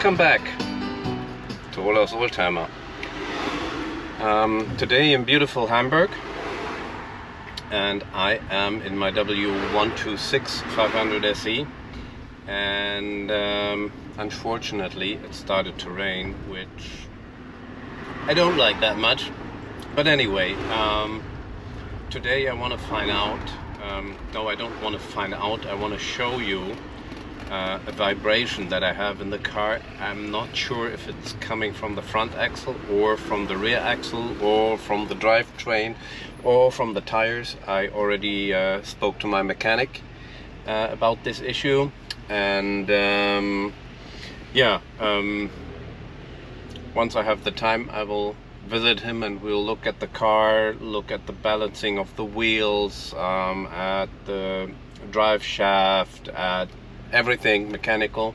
Welcome back to Olaf's Oldtimer. Today in beautiful Hamburg, and I am in my W126 500 SE, and unfortunately it started to rain, which I don't like that much. But anyway, today I want to find out, no, I don't want to find out, I want to show you a vibration that I have in the car. I'm not sure if it's coming from the front axle or from the rear axle or from the drivetrain or from the tires. I already spoke to my mechanic about this issue, and once I have the time I will visit him and we'll look at the car, look at the balancing of the wheels, at the drive shaft, at everything mechanical,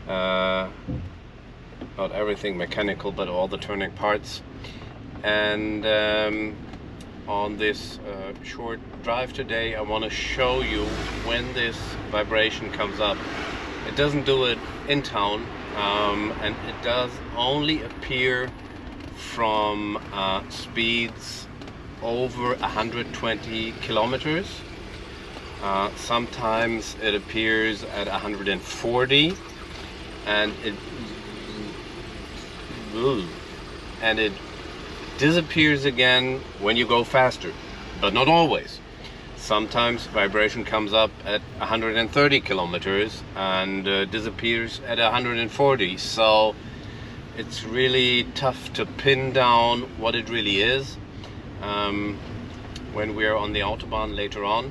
not everything mechanical, but all the turning parts. And on this short drive today, I want to show you when this vibration comes up. It doesn't do it in town, and it does only appear from speeds over 120 kilometers. Sometimes it appears at 140, and it disappears again when you go faster, but not always. Sometimes vibration comes up at 130 kilometers and disappears at 140. So it's really tough to pin down what it really is. When we're on the Autobahn later on,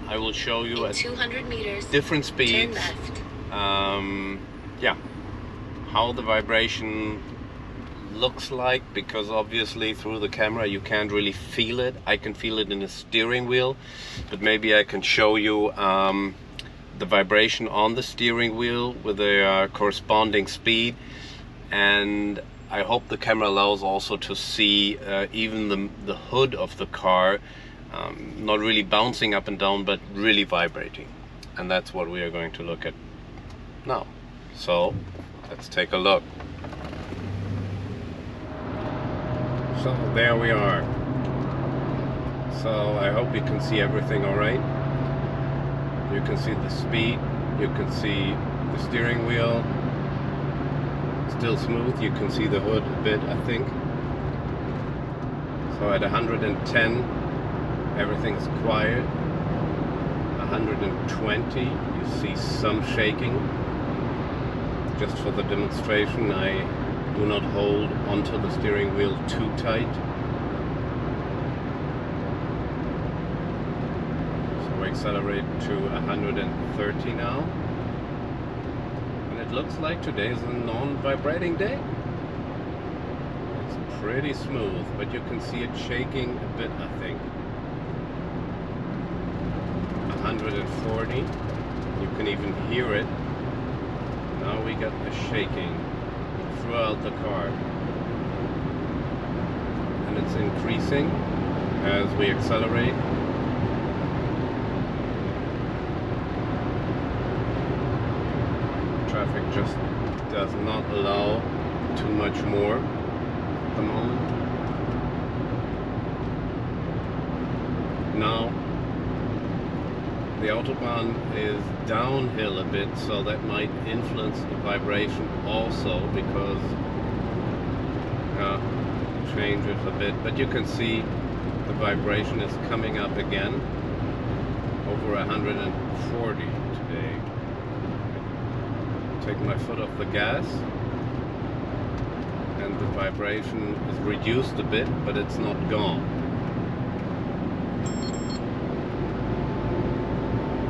I will show you at 200 meters, different speeds, turn left. how the vibration looks like, because obviously through the camera you can't really feel it. I can feel it in the steering wheel, but maybe I can show you the vibration on the steering wheel with a corresponding speed, and I hope the camera allows also to see even the hood of the car, not really bouncing up and down, but really vibrating. And that's what we are going to look at now. So let's take a look. So there we are. So I hope you can see everything all right. You can see the speed, you can see the steering wheel, still smooth. You can see the hood a bit, I think. So at 110 everything's quiet. 120 you see some shaking. Just for the demonstration, I do not hold onto the steering wheel too tight. So we accelerate to 130 now. And it looks like today is a non-vibrating day. It's pretty smooth, but you can see it shaking a bit, I think. 140, you can even hear it. Now we got the shaking throughout the car, and it's increasing as we accelerate. Traffic just does not allow too much more at the moment. Now the Autobahn is downhill a bit, so that might influence the vibration also, because it changes a bit. But you can see the vibration is coming up again, over 140 today. Take my foot off the gas, and the vibration is reduced a bit, but it's not gone.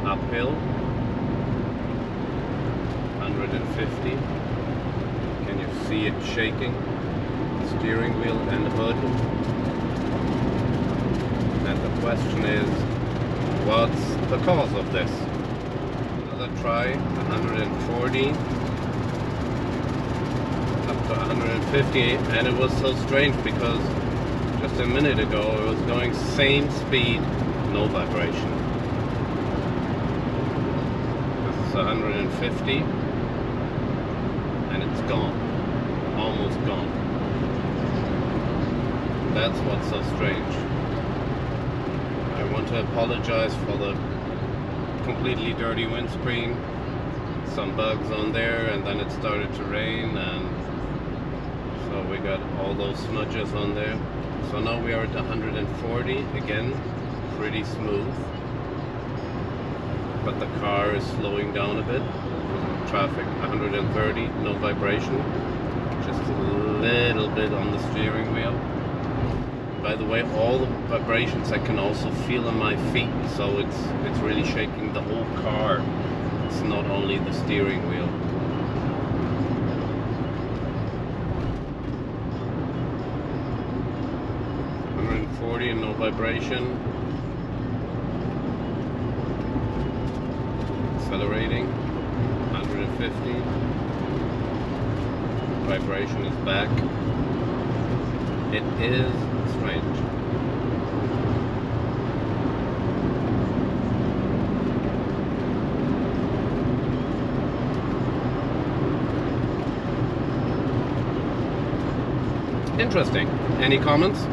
Uphill, 150. Can you see it shaking? Steering wheel and hood. And the question is, what's the cause of this? Another try, 140, up to 150, and it was so strange because just a minute ago it was going same speed, no vibration. 150. It's gone. Almost gone. That's what's so strange. I want to apologize for the completely dirty windscreen. Some bugs on there, and then it started to rain, and so we got all those smudges on there. So now we are at 140 again, pretty smooth, but the car is slowing down a bit. Traffic 130, no vibration, just a little bit on the steering wheel. By the way, all the vibrations I can also feel in my feet, so it's really shaking the whole car. It's not only the steering wheel. And no vibration. Accelerating. 150. Vibration is back. It is strange. Interesting. Any comments?